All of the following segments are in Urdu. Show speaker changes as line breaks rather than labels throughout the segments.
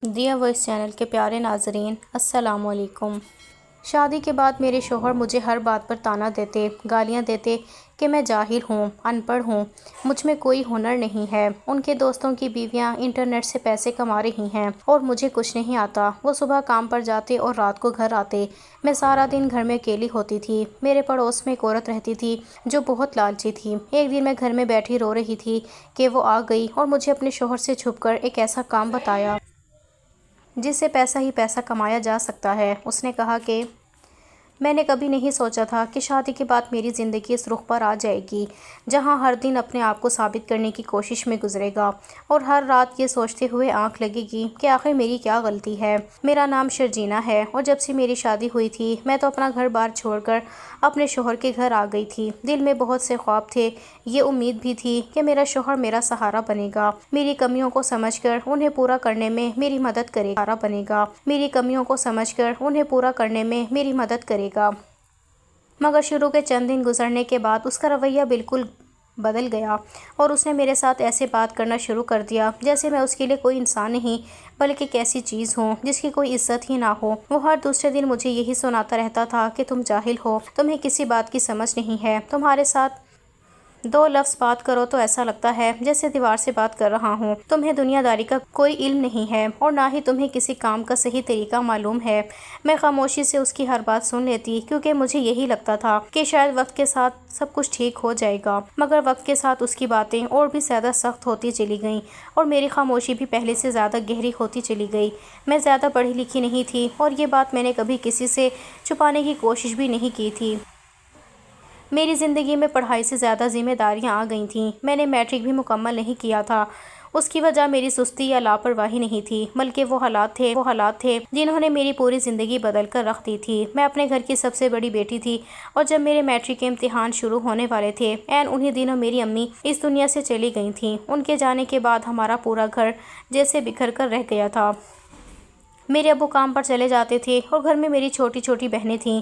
دیا وائس چینل کے پیارے ناظرین، السلام علیکم۔ شادی کے بعد میرے شوہر مجھے ہر بات پر طعنہ دیتے، گالیاں دیتے کہ میں جاہل ہوں، ان پڑھ ہوں، مجھ میں کوئی ہنر نہیں ہے۔ ان کے دوستوں کی بیویاں انٹرنیٹ سے پیسے کما رہی ہیں اور مجھے کچھ نہیں آتا۔ وہ صبح کام پر جاتے اور رات کو گھر آتے۔ میں سارا دن گھر میں اکیلی ہوتی تھی۔ میرے پڑوس میں ایک عورت رہتی تھی جو بہت لالچی تھی۔ ایک دن میں گھر میں بیٹھی رو رہی تھی کہ وہ آ گئی اور مجھے اپنے شوہر سے چھپ کر ایک ایسا کام بتایا جس سے پیسہ ہی پیسہ کمایا جا سکتا ہے۔ اس نے کہا کہ میں نے کبھی نہیں سوچا تھا کہ شادی کے بعد میری زندگی اس رخ پر آ جائے گی جہاں ہر دن اپنے آپ کو ثابت کرنے کی کوشش میں گزرے گا اور ہر رات یہ سوچتے ہوئے آنکھ لگے گی کہ آخر میری کیا غلطی ہے۔ میرا نام شرجینا ہے اور جب سے میری شادی ہوئی تھی میں تو اپنا گھر بار چھوڑ کر اپنے شوہر کے گھر آ گئی تھی۔ دل میں بہت سے خواب تھے، یہ امید بھی تھی کہ میرا شوہر میرا سہارا بنے گا، میری کمیوں کو سمجھ کر انہیں پورا کرنے میں میری مدد کرے گا، میری کمیوں کو سمجھ کر انہیں پورا کرنے میں میری مدد کرے گا۔ مگر شروع کے چند دن گزرنے کے بعد اس کا رویہ بالکل بدل گیا اور اس نے میرے ساتھ ایسے بات کرنا شروع کر دیا جیسے میں اس کے لیے کوئی انسان نہیں بلکہ ایک ایسی چیز ہوں جس کی کوئی عزت ہی نہ ہو۔ وہ ہر دوسرے دن مجھے یہی سناتا رہتا تھا کہ تم جاہل ہو، تمہیں کسی بات کی سمجھ نہیں ہے، تمہارے ساتھ دو لفظ بات کرو تو ایسا لگتا ہے جیسے دیوار سے بات کر رہا ہوں، تمہیں دنیا داری کا کوئی علم نہیں ہے اور نہ ہی تمہیں کسی کام کا صحیح طریقہ معلوم ہے۔ میں خاموشی سے اس کی ہر بات سن لیتی کیونکہ مجھے یہی لگتا تھا کہ شاید وقت کے ساتھ سب کچھ ٹھیک ہو جائے گا، مگر وقت کے ساتھ اس کی باتیں اور بھی زیادہ سخت ہوتی چلی گئیں اور میری خاموشی بھی پہلے سے زیادہ گہری ہوتی چلی گئی۔ میں زیادہ پڑھی لکھی نہیں تھی اور یہ بات میں نے کبھی کسی سے چھپانے کی کوشش بھی نہیں کی تھی۔ میری زندگی میں پڑھائی سے زیادہ ذمہ داریاں آ گئی تھیں۔ میں نے میٹرک بھی مکمل نہیں کیا تھا۔ اس کی وجہ میری سستی یا لاپرواہی نہیں تھی بلکہ وہ حالات تھے جنہوں نے میری پوری زندگی بدل کر رکھ دی تھی۔ میں اپنے گھر کی سب سے بڑی بیٹی تھی اور جب میرے میٹرک کے امتحان شروع ہونے والے تھے عین انہی دنوں میری امی اس دنیا سے چلی گئی تھیں۔ ان کے جانے کے بعد ہمارا پورا گھر جیسے بکھر کر رہ گیا تھا۔ میرے ابو کام پر چلے جاتے تھے اور گھر میں میری چھوٹی چھوٹی بہنیں تھیں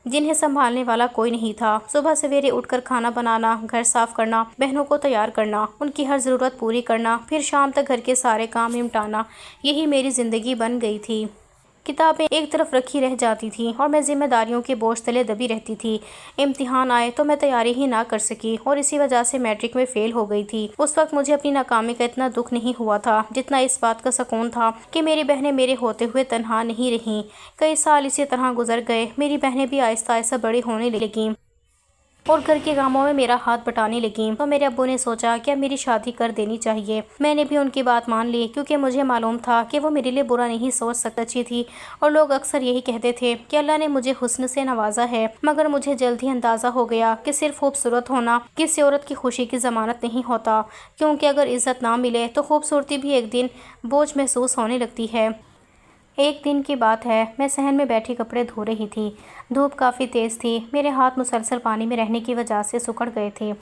جنہیں سنبھالنے والا کوئی نہیں تھا۔ صبح سویرے اٹھ کر کھانا بنانا، گھر صاف کرنا، بہنوں کو تیار کرنا، ان کی ہر ضرورت پوری کرنا، پھر شام تک گھر کے سارے کام نمٹانا، یہی میری زندگی بن گئی تھی۔ کتابیں ایک طرف رکھی رہ جاتی تھیں اور میں ذمہ داریوں کے بوجھ تلے دبی رہتی تھی۔ امتحان آئے تو میں تیاری ہی نہ کر سکی اور اسی وجہ سے میٹرک میں فیل ہو گئی تھی۔ اس وقت مجھے اپنی ناکامی کا اتنا دکھ نہیں ہوا تھا جتنا اس بات کا سکون تھا کہ میری بہنیں میرے ہوتے ہوئے تنہا نہیں رہیں۔ کئی سال اسی طرح گزر گئے، میری بہنیں بھی آہستہ آہستہ بڑی ہونے لگیں اور گھر کے کاموں میں میرا ہاتھ بٹانے لگیں تو میرے ابو نے سوچا کہ اب میری شادی کر دینی چاہیے۔ میں نے بھی ان کی بات مان لی کیونکہ مجھے معلوم تھا کہ وہ میرے لیے برا نہیں سوچ سکتی تھی اور لوگ اکثر یہی کہتے تھے کہ اللہ نے مجھے حسن سے نوازا ہے، مگر مجھے جلد ہی اندازہ ہو گیا کہ صرف خوبصورت ہونا کسی عورت کی خوشی کی ضمانت نہیں ہوتا، کیونکہ اگر عزت نہ ملے تو خوبصورتی بھی ایک دن بوجھ محسوس ہونے لگتی ہے۔ ایک دن کی بات ہے، میں صحن میں بیٹھی کپڑے دھو رہی تھی۔ دھوپ کافی تیز تھی، میرے ہاتھ مسلسل پانی میں رہنے کی وجہ سے سکڑ گئے تھے،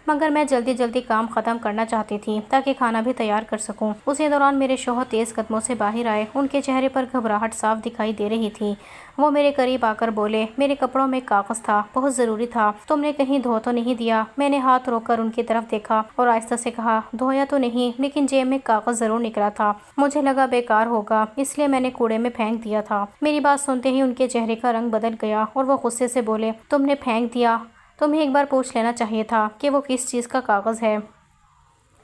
مگر میں جلدی جلدی کام ختم کرنا چاہتی تھی تاکہ کھانا بھی تیار کر سکوں۔ اسی دوران میرے شوہر تیز قدموں سے باہر آئے، ان کے چہرے پر گھبراہٹ صاف دکھائی دے رہی تھی۔ وہ میرے قریب آ کر بولے، میرے کپڑوں میں ایک کاغذ تھا، بہت ضروری تھا، تم نے کہیں دھو تو نہیں دیا؟ میں نے ہاتھ روک کر ان کی طرف دیکھا اور آہستہ سے کہا، دھویا تو نہیں، لیکن جیب میں کاغذ ضرور نکلا تھا، مجھے لگا بیکار ہوگا اس لیے میں نے کوڑے میں پھینک دیا تھا۔ میری بات سنتے ہی ان کے چہرے کا رنگ بدل گیا اور وہ غصے سے بولے، تم نے پھینک دیا؟ تمہیں ایک بار پوچھ لینا چاہیے تھا کہ وہ کس چیز کا کاغذ ہے۔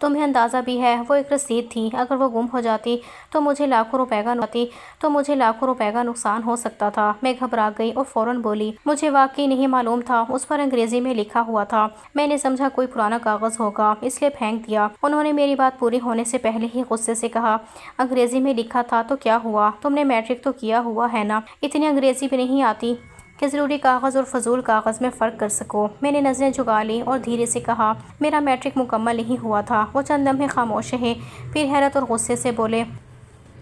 تمہیں اندازہ بھی ہے وہ ایک رسید تھی، اگر وہ گم ہو جاتی تو مجھے لاکھوں روپے کا نقصان ہو سکتا تھا۔ میں گھبرا گئی اور فوراً بولی، مجھے واقعی نہیں معلوم تھا، اس پر انگریزی میں لکھا ہوا تھا، میں نے سمجھا کوئی پرانا کاغذ ہوگا اس لیے پھینک دیا۔ انہوں نے میری بات پوری ہونے سے پہلے ہی غصے سے کہا، انگریزی میں لکھا تھا تو کیا ہوا، تم نے میٹرک تو کیا ہوا ہے نا، اتنی انگریزی بھی نہیں آتی کہ ضروری کاغذ اور فضول کاغذ میں فرق کر سکو۔ میں نے نظریں جھکا لیں اور دھیرے سے کہا، میرا میٹرک مکمل نہیں ہوا تھا۔ وہ چند لمحے خاموش رہے، پھر حیرت اور غصے سے بولے،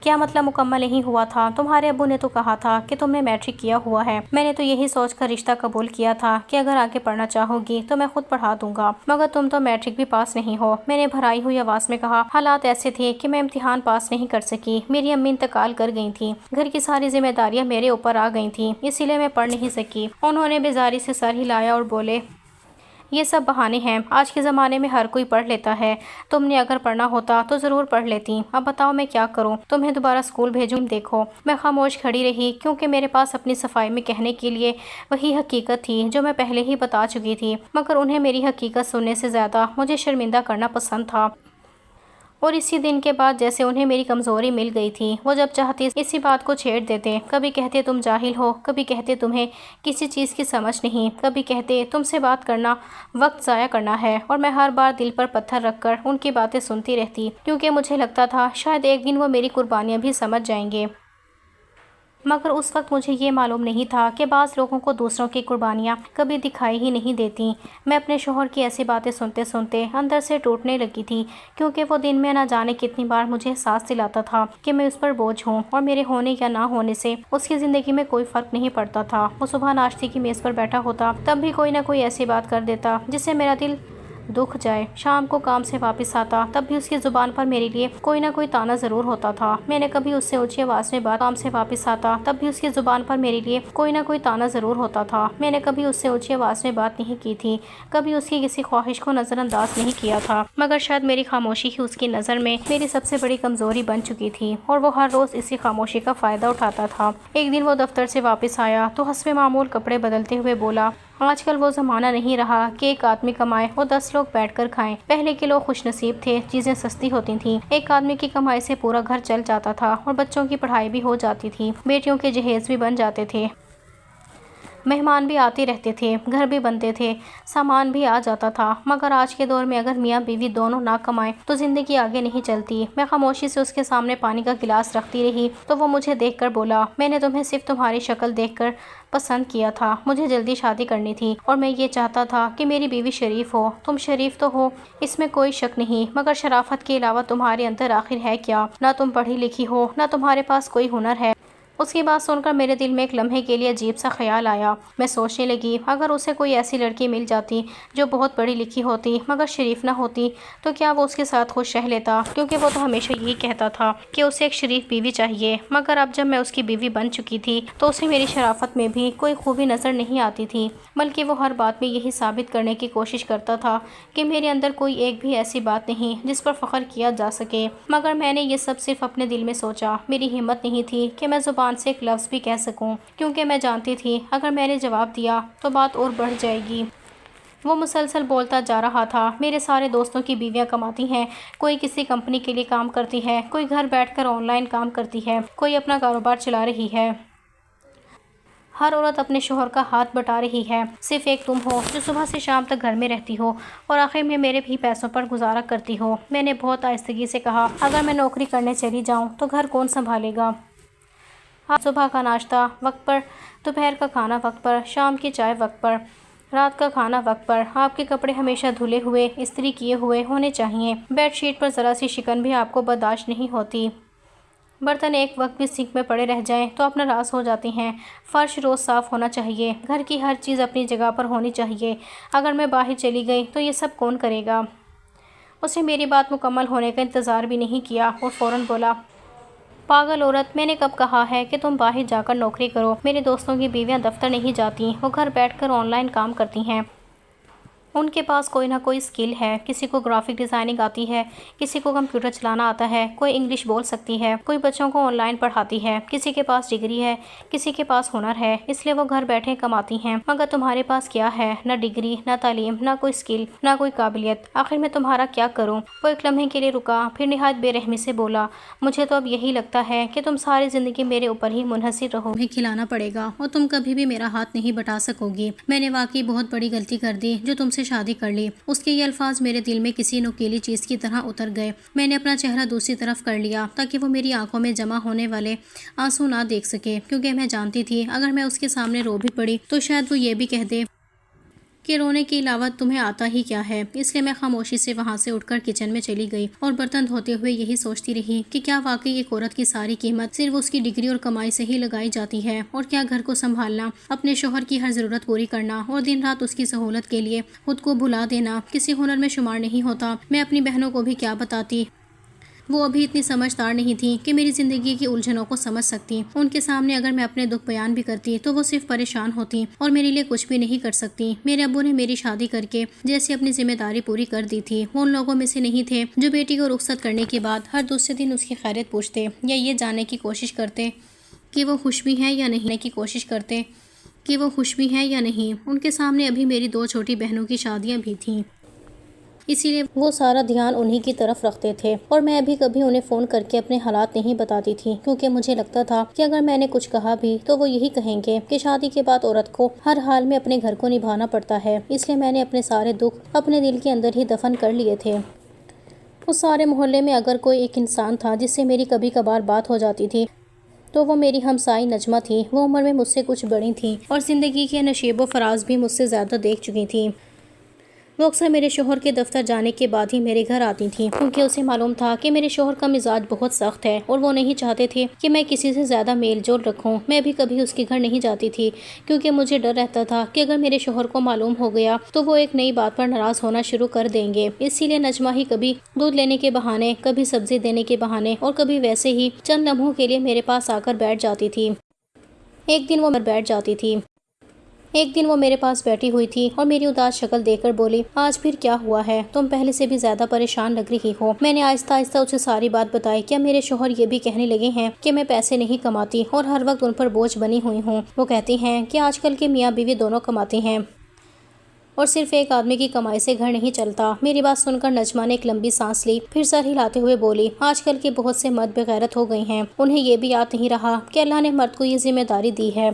کیا مطلب مکمل نہیں ہوا تھا؟ تمہارے ابو نے تو کہا تھا کہ تم نے میٹرک کیا ہوا ہے۔ میں نے تو یہی سوچ کر رشتہ قبول کیا تھا کہ اگر آگے پڑھنا چاہو گی تو میں خود پڑھا دوں گا، مگر تم تو میٹرک بھی پاس نہیں ہو۔ میں نے بھرائی ہوئی آواز میں کہا، حالات ایسے تھے کہ میں امتحان پاس نہیں کر سکی، میری امی انتقال کر گئی تھیں، گھر کی ساری ذمہ داریاں میرے اوپر آ گئی تھیں، اسی لیے میں پڑھ نہیں سکی۔ انہوں نے بیزاری سے سر ہلایا اور بولے، یہ سب بہانے ہیں، آج کے زمانے میں ہر کوئی پڑھ لیتا ہے، تم نے اگر پڑھنا ہوتا تو ضرور پڑھ لیتی، اب بتاؤ میں کیا کروں، تمہیں دوبارہ اسکول بھیجوں؟ دیکھو میں خاموش کھڑی رہی کیونکہ میرے پاس اپنی صفائی میں کہنے کے لیے وہی حقیقت تھی جو میں پہلے ہی بتا چکی تھی، مگر انہیں میری حقیقت سننے سے زیادہ مجھے شرمندہ کرنا پسند تھا۔ اور اسی دن کے بعد جیسے انہیں میری کمزوری مل گئی تھی، وہ جب چاہتی اسی بات کو چھیڑ دیتے، کبھی کہتے تم جاہل ہو، کبھی کہتے تمہیں کسی چیز کی سمجھ نہیں، کبھی کہتے تم سے بات کرنا وقت ضائع کرنا ہے، اور میں ہر بار دل پر پتھر رکھ کر ان کی باتیں سنتی رہتی کیونکہ مجھے لگتا تھا شاید ایک دن وہ میری قربانیاں بھی سمجھ جائیں گے۔ مگر اس وقت مجھے یہ معلوم نہیں تھا کہ بعض لوگوں کو دوسروں کی قربانیاں کبھی دکھائی ہی نہیں دیتی۔ میں اپنے شوہر کی ایسی باتیں سنتے سنتے اندر سے ٹوٹنے لگی تھی کیونکہ وہ دن میں نہ جانے کتنی بار مجھے احساس دلاتا تھا کہ میں اس پر بوجھ ہوں اور میرے ہونے یا نہ ہونے سے اس کی زندگی میں کوئی فرق نہیں پڑتا تھا۔ وہ صبح ناشتے کی میز پر بیٹھا ہوتا تب بھی کوئی نہ کوئی ایسی بات کر دیتا جس سے میرا دل دکھ جائے، شام کو کام سے واپس آتا تب بھی اس کی زبان پر میرے لیے کوئی نہ کوئی طعنہ ضرور ہوتا تھا۔ میں نے کبھی اس سے اونچی آواز میں بات کام سے واپس آتا تب بھی اس کی زبان پر میرے لیے کوئی نہ کوئی طعنہ ضرور ہوتا تھا۔ میں نے کبھی اس سے اونچی آواز میں بات نہیں کی تھی، کبھی اس کی کسی خواہش کو نظر انداز نہیں کیا تھا، مگر شاید میری خاموشی ہی اس کی نظر میں میری سب سے بڑی کمزوری بن چکی تھی اور وہ ہر روز اسی خاموشی کا فائدہ اٹھاتا تھا۔ ایک دن وہ دفتر سے واپس آیا تو حسب معمول کپڑے بدلتے ہوئے بولا، آج کل وہ زمانہ نہیں رہا کہ ایک آدمی کمائے اور 10 لوگ بیٹھ کر کھائیں۔ پہلے کے لوگ خوش نصیب تھے، چیزیں سستی ہوتی تھیں، ایک آدمی کی کمائی سے پورا گھر چل جاتا تھا اور بچوں کی پڑھائی بھی ہو جاتی تھی، بیٹیوں کے جہیز بھی بن جاتے تھے، مہمان بھی آتے رہتے تھے، گھر بھی بنتے تھے، سامان بھی آ جاتا تھا۔ مگر آج کے دور میں اگر میاں بیوی دونوں نہ کمائیں تو زندگی آگے نہیں چلتی۔ میں خاموشی سے اس کے سامنے پانی کا گلاس رکھتی رہی تو وہ مجھے دیکھ کر بولا، میں نے تمہیں صرف تمہاری شکل دیکھ کر پسند کیا تھا، مجھے جلدی شادی کرنی تھی اور میں یہ چاہتا تھا کہ میری بیوی شریف ہو۔ تم شریف تو ہو، اس میں کوئی شک نہیں، مگر شرافت کے علاوہ تمہارے اندر آخر ہے کیا؟ نہ تم پڑھی لکھی ہو، نہ تمہارے پاس کوئی ہنر ہے۔ اس کی بات سن کر میرے دل میں ایک لمحے کے لیے عجیب سا خیال آیا۔ میں سوچنے لگی اگر اسے کوئی ایسی لڑکی مل جاتی جو بہت پڑھی لکھی ہوتی مگر شریف نہ ہوتی تو کیا وہ اس کے ساتھ خوش رہ لیتا، کیونکہ وہ تو ہمیشہ یہی کہتا تھا کہ اسے ایک شریف بیوی چاہیے۔ مگر اب جب میں اس کی بیوی بن چکی تھی تو اسے میری شرافت میں بھی کوئی خوبی نظر نہیں آتی تھی، بلکہ وہ ہر بات میں یہی ثابت کرنے کی کوشش کرتا تھا کہ میرے اندر کوئی ایک بھی ایسی بات نہیں جس پر فخر کیا جا سکے۔ مگر میں نے یہ سب صرف اپنے دل میں سوچا، میری ہمت نہیں تھی کہ میں زبان سے ایک لفظ بھی کہہ سکوں، کیونکہ میں جانتی تھی اگر میں نے جواب دیا تو بات اور بڑھ جائے گی۔ وہ مسلسل بولتا جا رہا تھا، میرے سارے دوستوں کی بیویاں کماتی ہیں، کوئی کسی کمپنی کے لیے کام کرتی ہے، کوئی گھر بیٹھ کر آن لائن کام کرتی ہے، کوئی اپنا کاروبار چلا رہی ہے، ہر عورت اپنے شوہر کا ہاتھ بٹا رہی ہے، صرف ایک تم ہو جو صبح سے شام تک گھر میں رہتی ہو اور آخر میں میرے بھی پیسوں پر گزارا کرتی ہو۔ میں نے بہت آہستگی سے کہا، اگر میں نوکری کرنے چلی جاؤں تو گھر کون سنبھالے گا؟ آپ صبح کا ناشتہ وقت پر، دوپہر کا کھانا وقت پر، شام کی چائے وقت پر، رات کا کھانا وقت پر، آپ کے کپڑے ہمیشہ دھلے ہوئے استری کیے ہوئے ہونے چاہیے، بیڈ شیٹ پر ذرا سی شکن بھی آپ کو برداشت نہیں ہوتی، برتن ایک وقت بھی سنک میں پڑے رہ جائیں تو اپنا راس ہو جاتی ہیں، فرش روز صاف ہونا چاہیے، گھر کی ہر چیز اپنی جگہ پر ہونی چاہیے، اگر میں باہر چلی گئی تو یہ سب کون کرے گا؟ اس نے میری بات مکمل ہونے کا انتظار بھی نہیں کیا اور فوراً بولا، پاگل عورت، میں نے کب کہا ہے کہ تم باہر جا کر نوکری کرو؟ میرے دوستوں کی بیویاں دفتر نہیں جاتی، وہ گھر بیٹھ کر آن لائن کام کرتی ہیں، ان کے پاس کوئی نہ کوئی اسکل ہے، کسی کو گرافک ڈیزائننگ آتی ہے، کسی کو کمپیوٹر چلانا آتا ہے، کوئی انگلش بول سکتی ہے، کوئی بچوں کو آن لائن پڑھاتی ہے، کسی کے پاس ڈگری ہے، کسی کے پاس ہنر ہے، اس لیے وہ گھر بیٹھے کماتی ہیں۔ مگر تمہارے پاس کیا ہے؟ نہ ڈگری، نہ تعلیم، نہ کوئی اسکل، نہ کوئی قابلیت، آخر میں تمہارا کیا کروں؟ وہ ایک لمحے کے لیے رکا، پھر نہایت بے رحمی سے بولا، مجھے تو اب یہی لگتا ہے کہ تم ساری زندگی میرے اوپر ہی منحصر رہو، تمہیں کھلانا پڑے گا اور تم کبھی بھی میرا ہاتھ نہیں بٹا سکو گی۔ میں نے واقعی بہت بڑی غلطی کر دی جو تم سے شادی کر لی۔ اس کے یہ الفاظ میرے دل میں کسی نوکیلی چیز کی طرح اتر گئے۔ میں نے اپنا چہرہ دوسری طرف کر لیا تاکہ وہ میری آنکھوں میں جمع ہونے والے آنسو نہ دیکھ سکے، کیونکہ میں جانتی تھی اگر میں اس کے سامنے رو بھی پڑی تو شاید وہ یہ بھی کہہ دے کہ رونے کے علاوہ تمہیں آتا ہی کیا ہے۔ اس لیے میں خاموشی سے وہاں سے اٹھ کر کچن میں چلی گئی اور برتن دھوتے ہوئے یہی سوچتی رہی کہ کیا واقعی ایک عورت کی ساری قیمت صرف اس کی ڈگری اور کمائی سے ہی لگائی جاتی ہے، اور کیا گھر کو سنبھالنا، اپنے شوہر کی ہر ضرورت پوری کرنا اور دن رات اس کی سہولت کے لیے خود کو بھلا دینا کسی ہنر میں شمار نہیں ہوتا؟ میں اپنی بہنوں کو بھی کیا بتاتی وہ ابھی اتنی سمجھدار نہیں تھی کہ میری زندگی کی الجھنوں کو سمجھ سکتی۔ ان کے سامنے اگر میں اپنے دکھ بیان بھی کرتی تو وہ صرف پریشان ہوتی اور میرے لیے کچھ بھی نہیں کر سکتی۔ میرے ابو نے میری شادی کر کے جیسے اپنی ذمہ داری پوری کر دی تھی۔ وہ ان لوگوں میں سے نہیں تھے جو بیٹی کو رخصت کرنے کے بعد ہر دوسرے دن اس کی خیریت پوچھتے یا یہ جاننے کی کوشش کرتے کہ وہ خوش بھی ہیں یا نہیں۔ ان کے سامنے ابھی میری 2 چھوٹی بہنوں کی شادیاں بھی تھیں، اسی لیے وہ سارا دھیان انہی کی طرف رکھتے تھے، اور میں ابھی کبھی انہیں فون کر کے اپنے حالات نہیں بتاتی تھی، کیونکہ مجھے لگتا تھا کہ اگر میں نے کچھ کہا بھی تو وہ یہی کہیں گے کہ شادی کے بعد عورت کو ہر حال میں اپنے گھر کو نبھانا پڑتا ہے۔ اس لیے میں نے اپنے سارے دکھ اپنے دل کے اندر ہی دفن کر لیے تھے۔ اس سارے محلے میں اگر کوئی ایک انسان تھا جس سے میری کبھی کبھار بات ہو جاتی تھی تو وہ میری ہمسائی نجمہ تھی۔ وہ عمر میں مجھ سے کچھ بڑی تھیں اور زندگی کے نشیب و فراز بھی مجھ سے زیادہ دیکھ چکی تھیں۔ وہ اکثر میرے شوہر کے دفتر جانے کے بعد ہی میرے گھر آتی تھیں، کیونکہ اسے معلوم تھا کہ میرے شوہر کا مزاج بہت سخت ہے اور وہ نہیں چاہتے تھے کہ میں کسی سے زیادہ میل جول رکھوں۔ میں بھی کبھی اس کے گھر نہیں جاتی تھی، کیونکہ مجھے ڈر رہتا تھا کہ اگر میرے شوہر کو معلوم ہو گیا تو وہ ایک نئی بات پر ناراض ہونا شروع کر دیں گے۔ اسی لیے نجمہ ہی کبھی دودھ لینے کے بہانے، کبھی سبزی دینے کے بہانے اور کبھی ویسے ہی چند لمحوں کے لیے میرے پاس آ کر بیٹھ جاتی تھی۔ ایک دن وہ میرے پاس بیٹھی ہوئی تھی اور میری اداس شکل دیکھ کر بولی، آج پھر کیا ہوا ہے؟ تم پہلے سے بھی زیادہ پریشان لگ رہی ہو۔ میں نے آہستہ آہستہ اسے ساری بات بتائی۔ کیا میرے شوہر یہ بھی کہنے لگے ہیں کہ میں پیسے نہیں کماتی اور ہر وقت ان پر بوجھ بنی ہوئی ہوں؟ وہ کہتے ہیں کہ آج کل کے میاں بیوی دونوں کماتے ہیں اور صرف ایک آدمی کی کمائی سے گھر نہیں چلتا۔ میری بات سن کر نجمہ نے ایک لمبی سانس لی، پھر سر ہلاتے ہوئے بولی، آج کل کے بہت سے مرد بغیرت ہو گئے ہیں۔ انہیں یہ بھی یاد نہیں رہا کہ اللہ نے مرد کو یہ ذمہ داری دی ہے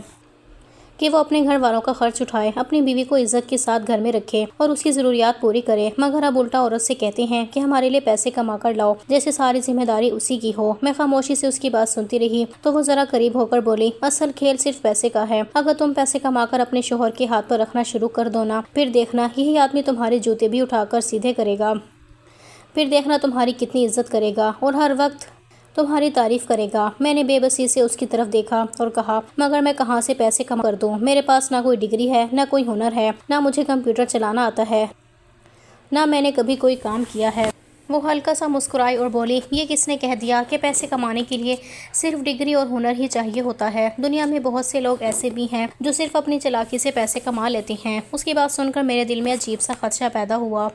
کہ وہ اپنے گھر والوں کا خرچ اٹھائے، اپنی بیوی کو عزت کے ساتھ گھر میں رکھے اور اس کی ضروریات پوری کرے، مگر اب الٹا عورت سے کہتے ہیں کہ ہمارے لیے پیسے کما کر لاؤ، جیسے ساری ذمہ داری اسی کی ہو۔ میں خاموشی سے اس کی بات سنتی رہی تو وہ ذرا قریب ہو کر بولی، اصل کھیل صرف پیسے کا ہے۔ اگر تم پیسے کما کر اپنے شوہر کے ہاتھ پر رکھنا شروع کر دو نا، پھر دیکھنا یہی آدمی تمہارے جوتے بھی اٹھا کر سیدھے کرے گا، پھر دیکھنا تمہاری کتنی عزت کرے گا اور ہر وقت تمہاری تعریف کرے گا۔ میں نے بے بسی سے اس کی طرف دیکھا اور کہا، مگر میں کہاں سے پیسے کما کر دوں؟ میرے پاس نہ کوئی ڈگری ہے، نہ کوئی ہنر ہے، نہ مجھے کمپیوٹر چلانا آتا ہے، نہ میں نے کبھی کوئی کام کیا ہے۔ وہ ہلکا سا مسکرائی اور بولی، یہ کس نے کہہ دیا کہ پیسے کمانے کے لیے صرف ڈگری اور ہنر ہی چاہیے ہوتا ہے؟ دنیا میں بہت سے لوگ ایسے بھی ہیں جو صرف اپنی چالاکی سے پیسے کما لیتے ہیں۔ اس کی بات سن کر میرے دل میں عجیب سا خدشہ پیدا ہوا۔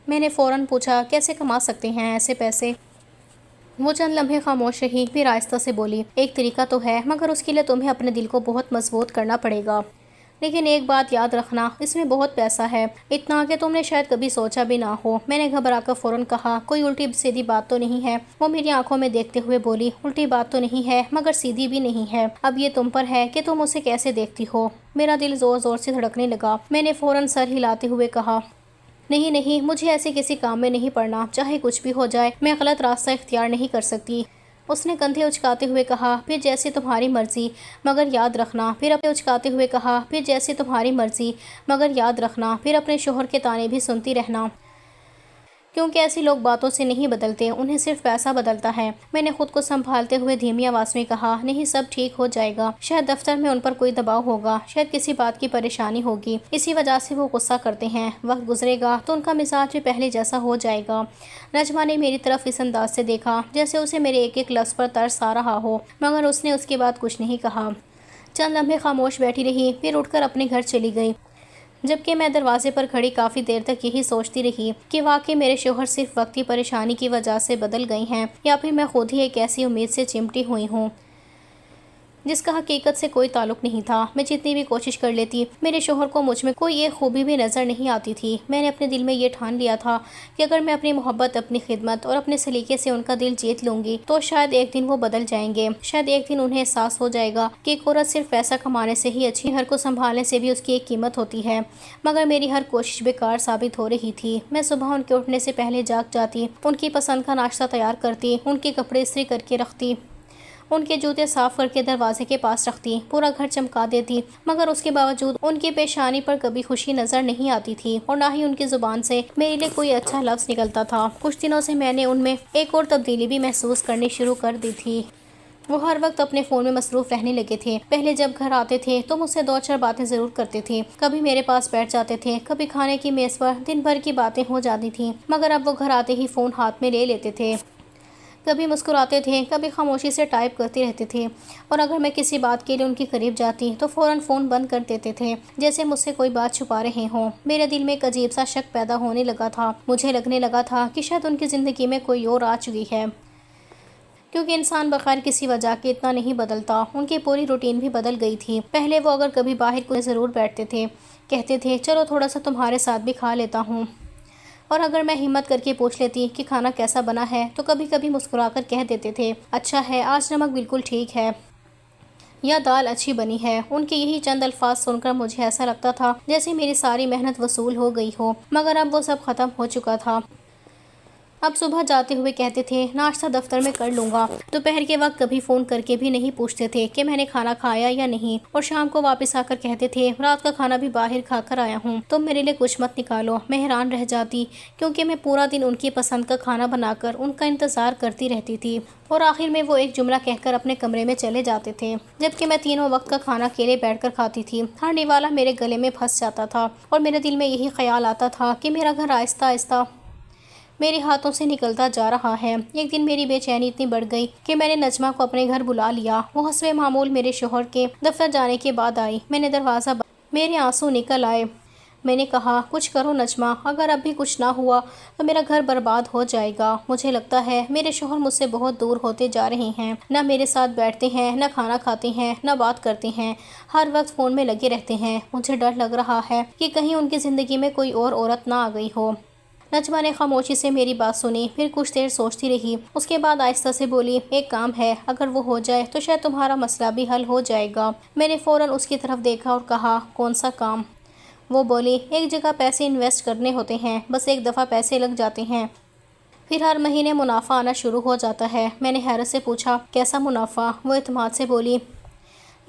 میں نے فوراً پوچھا، کیسے کما سکتے ہیں ایسے پیسے؟ وہ چند لمحے خاموش رہی، پھر آہستہ سے بولی، ایک طریقہ تو ہے، مگر اس کے لیے تمہیں اپنے دل کو بہت مضبوط کرنا پڑے گا۔ لیکن ایک بات یاد رکھنا، اس میں بہت پیسہ ہے، اتنا کہ تم نے شاید کبھی سوچا بھی نہ ہو۔ میں نے گھبرا کر فوراً کہا، کوئی الٹی سیدھی بات تو نہیں ہے؟ وہ میری آنکھوں میں دیکھتے ہوئے بولی، الٹی بات تو نہیں ہے، مگر سیدھی بھی نہیں ہے۔ اب یہ تم پر ہے کہ تم اسے کیسے دیکھتی ہو۔ میرا دل زور زور سے دھڑکنے لگا۔ میں نے فوراً سر ہلاتے ہوئے کہا، نہیں، مجھے ایسے کسی کام میں نہیں پڑنا، چاہے کچھ بھی ہو جائے، میں غلط راستہ اختیار نہیں کر سکتی۔ اس نے کندھے اچکاتے ہوئے کہا، پھر جیسے تمہاری مرضی، مگر یاد رکھنا۔ پھر اپنے اچکاتے ہوئے کہا، پھر جیسے تمہاری مرضی، مگر یاد رکھنا۔ پھر اپنے شوہر کے طعنے بھی سنتی رہنا، کیونکہ ایسے لوگ باتوں سے نہیں بدلتے، انہیں صرف پیسہ بدلتا ہے۔ میں نے خود کو سنبھالتے ہوئے دھیمی آواز میں کہا، نہیں، سب ٹھیک ہو جائے گا۔ شاید دفتر میں ان پر کوئی دباؤ ہوگا، شاید کسی بات کی پریشانی ہوگی، اسی وجہ سے وہ غصہ کرتے ہیں۔ وقت گزرے گا تو ان کا مزاج بھی پہلے جیسا ہو جائے گا۔ نجمہ نے میری طرف اس انداز سے دیکھا جیسے اسے میرے ایک ایک لفظ پر ترس آ رہا ہو، مگر اس نے اس کے بعد کچھ نہیں کہا۔ چند لمحے خاموش بیٹھی رہی، پھر اٹھ کر اپنے گھر چلی گئی، جبکہ میں دروازے پر کھڑی کافی دیر تک یہی سوچتی رہی کہ واقعی میرے شوہر صرف وقتی پریشانی کی وجہ سے بدل گئے ہیں، یا پھر میں خود ہی ایک ایسی امید سے چمٹی ہوئی ہوں جس کا حقیقت سے کوئی تعلق نہیں تھا۔ میں جتنی بھی کوشش کر لیتی، میرے شوہر کو مجھ میں کوئی ایک خوبی بھی نظر نہیں آتی تھی۔ میں نے اپنے دل میں یہ ٹھان لیا تھا کہ اگر میں اپنی محبت، اپنی خدمت اور اپنے سلیقے سے ان کا دل جیت لوں گی تو شاید ایک دن وہ بدل جائیں گے، شاید ایک دن انہیں احساس ہو جائے گا کہ ایک عورت صرف پیسہ کمانے سے ہی اچھی، گھر کو سنبھالنے سے بھی اس کی ایک قیمت ہوتی ہے۔ مگر میری ہر کوشش بیکار ثابت ہو رہی تھی۔ میں صبح ان کے اٹھنے سے پہلے جاگ جاتی، ان کی پسند کا ناشتہ تیار کرتی، ان کے کپڑے استری کر کے رکھتی، ان کے جوتے صاف کر کے دروازے کے پاس رکھتی، پورا گھر چمکا دیتی، مگر اس کے باوجود ان کی پیشانی پر کبھی خوشی نظر نہیں آتی تھی اور نہ ہی ان کی زبان سے میرے لیے کوئی اچھا لفظ نکلتا تھا۔ کچھ دنوں سے میں نے ان میں ایک اور تبدیلی بھی محسوس کرنی شروع کر دی تھی۔ وہ ہر وقت اپنے فون میں مصروف رہنے لگے تھے۔ پہلے جب گھر آتے تھے تو مجھ سے 2-4 باتیں ضرور کرتے تھے، کبھی میرے پاس بیٹھ جاتے تھے، کبھی کھانے کی میز پر دن بھر کی باتیں ہو جاتی تھیں، مگر اب وہ گھر آتے ہی فون ہاتھ میں لے لیتے تھے، کبھی مسکراتے تھے، کبھی خاموشی سے ٹائپ کرتے رہتے تھے، اور اگر میں کسی بات کے لیے ان کے قریب جاتی تو فوراً فون بند کر دیتے تھے، جیسے مجھ سے کوئی بات چھپا رہے ہوں۔ میرے دل میں ایک عجیب سا شک پیدا ہونے لگا تھا، مجھے لگنے لگا تھا کہ شاید ان کی زندگی میں کوئی اور آ چکی ہے، کیونکہ انسان بغیر کسی وجہ کے اتنا نہیں بدلتا۔ ان کی پوری روٹین بھی بدل گئی تھی۔ پہلے وہ اگر کبھی باہر کوئی ضرور بیٹھتے تھے، کہتے تھے چلو تھوڑا سا تمہارے ساتھ بھی کھا لیتا ہوں، اور اگر میں ہمت کر کے پوچھ لیتی کہ کھانا کیسا بنا ہے تو کبھی کبھی مسکرا کر کہہ دیتے تھے اچھا ہے، آج نمک بالکل ٹھیک ہے، یا دال اچھی بنی ہے۔ ان کے یہی چند الفاظ سن کر مجھے ایسا لگتا تھا جیسے میری ساری محنت وصول ہو گئی ہو، مگر اب وہ سب ختم ہو چکا تھا۔ اب صبح جاتے ہوئے کہتے تھے ناشتہ دفتر میں کر لوں گا، دوپہر کے وقت کبھی فون کر کے بھی نہیں پوچھتے تھے کہ میں نے کھانا کھایا یا نہیں، اور شام کو واپس آ کر کہتے تھے رات کا کھانا بھی باہر کھا کر آیا ہوں، تم میرے لیے کچھ مت نکالو۔ میں حیران رہ جاتی، کیونکہ میں پورا دن ان کی پسند کا کھانا بنا کر ان کا انتظار کرتی رہتی تھی، اور آخر میں وہ ایک جملہ کہہ کر اپنے کمرے میں چلے جاتے تھے، جبکہ میں تینوں وقت کا کھانا اکیلے بیٹھ کر کھاتی تھی۔ ہر نوالا میرے گلے میں پھنس جاتا تھا، اور میرے دل میں یہی خیال آتا تھا کہ میرا گھر آہستہ آہستہ میرے ہاتھوں سے نکلتا جا رہا ہے۔ ایک دن میری بے چینی اتنی بڑھ گئی کہ میں نے نجمہ کو اپنے گھر بلا لیا۔ وہ حسب معمول میرے شوہر کے دفتر جانے کے بعد آئی۔ میں نے دروازہ میرے آنسو نکل آئے۔ میں نے کہا کچھ کرو نجمہ، اگر اب بھی کچھ نہ ہوا تو میرا گھر برباد ہو جائے گا۔ مجھے لگتا ہے میرے شوہر مجھ سے بہت دور ہوتے جا رہے ہیں، نہ میرے ساتھ بیٹھتے ہیں، نہ کھانا کھاتے ہیں، نہ بات کرتے ہیں، ہر وقت فون میں لگے رہتے ہیں۔ مجھے ڈر لگ رہا ہے کہ کہیں ان کی زندگی میں کوئی اور عورت نہ آ گئی ہو۔ نجمہ نے خاموشی سے میری بات سنی، پھر کچھ دیر سوچتی رہی، اس کے بعد آہستہ سے بولی ایک کام ہے، اگر وہ ہو جائے تو شاید تمہارا مسئلہ بھی حل ہو جائے گا۔ میں نے فوراً اس کی طرف دیکھا اور کہا کون سا کام؟ وہ بولی ایک جگہ پیسے انویسٹ کرنے ہوتے ہیں، بس ایک دفعہ پیسے لگ جاتے ہیں پھر ہر مہینے منافع آنا شروع ہو جاتا ہے۔ میں نے حیرت سے پوچھا کیسا منافع؟ وہ اعتماد سے بولی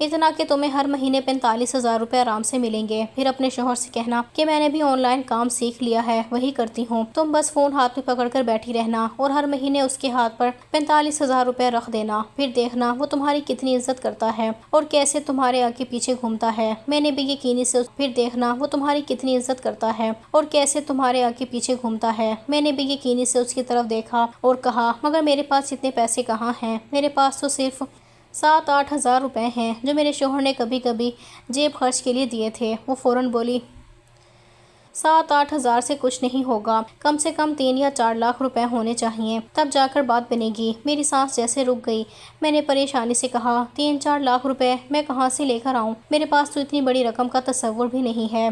اتنا کہ تمہیں ہر مہینے 45,000 روپے آرام سے ملیں گے۔ پھر اپنے شوہر سے کہنا کہ میں نے بھی آن لائن کام سیکھ لیا ہے، وہی کرتی ہوں، تم بس فون ہاتھ میں پکڑ کر بیٹھی رہنا اور ہر مہینے اس کے ہاتھ پر 45,000 روپے رکھ دینا، پھر دیکھنا وہ تمہاری کتنی عزت کرتا ہے اور کیسے تمہارے آگے پیچھے گھومتا ہے۔ میں نے بھی یقینی سے پھر دیکھنا وہ تمہاری کتنی عزت کرتا ہے اور کیسے تمہارے آگے پیچھے گھومتا ہے۔ میں نے بھی یقینی سے اس کی طرف دیکھا اور کہا مگر میرے پاس اتنے پیسے کہاں ہیں؟ میرے پاس تو صرف 7-8 ہزار روپے ہیں جو میرے شوہر نے کبھی کبھی جیب خرچ کے لیے دیے تھے۔ وہ فوراً بولی 7-8 ہزار سے کچھ نہیں ہوگا، کم سے کم 3 یا 4 لاکھ روپے ہونے چاہیے، تب جا کر بات بنے گی۔ میری سانس جیسے رک گئی۔ میں نے پریشانی سے کہا 3-4 لاکھ روپے میں کہاں سے لے کر آؤں؟ میرے پاس تو اتنی بڑی رقم کا تصور بھی نہیں ہے۔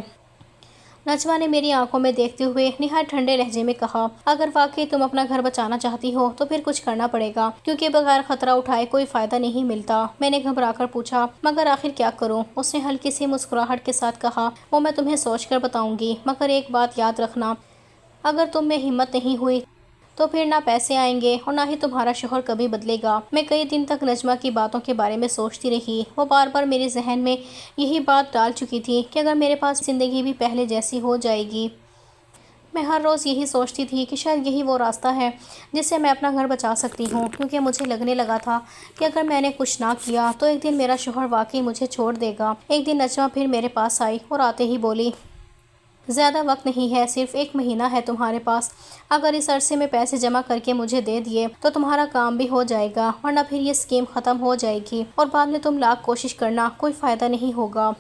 نجمہ نے میری آنکھوں میں دیکھتے ہوئے نہایت ٹھنڈے لہجے میں کہا اگر واقعی تم اپنا گھر بچانا چاہتی ہو تو پھر کچھ کرنا پڑے گا، کیونکہ بغیر خطرہ اٹھائے کوئی فائدہ نہیں ملتا۔ میں نے گھبرا کر پوچھا مگر آخر کیا کروں؟ اس نے ہلکی سی مسکراہٹ کے ساتھ کہا وہ میں تمہیں سوچ کر بتاؤں گی، مگر ایک بات یاد رکھنا، اگر تم میں ہمت نہیں ہوئی تو پھر نہ پیسے آئیں گے اور نہ ہی تمہارا شوہر کبھی بدلے گا۔ میں کئی دن تک نجمہ کی باتوں کے بارے میں سوچتی رہی۔ وہ بار بار میرے ذہن میں یہی بات ڈال چکی تھی کہ اگر میرے پاس زندگی بھی پہلے جیسی ہو جائے گی۔ میں ہر روز یہی سوچتی تھی کہ شاید یہی وہ راستہ ہے جس سے میں اپنا گھر بچا سکتی ہوں، کیونکہ مجھے لگنے لگا تھا کہ اگر میں نے کچھ نہ کیا تو ایک دن میرا شوہر واقعی مجھے چھوڑ دے گا۔ ایک دن نجمہ پھر میرے پاس آئی اور آتے ہی بولی زیادہ وقت نہیں ہے، صرف 1 مہینہ ہے تمہارے پاس، اگر اس عرصے میں پیسے جمع کر کے مجھے دے دیے تو تمہارا کام بھی ہو جائے گا، ورنہ پھر یہ اسکیم ختم ہو جائے گی اور بعد میں تم لاکھ کوشش کرنا کوئی فائدہ نہیں ہوگا۔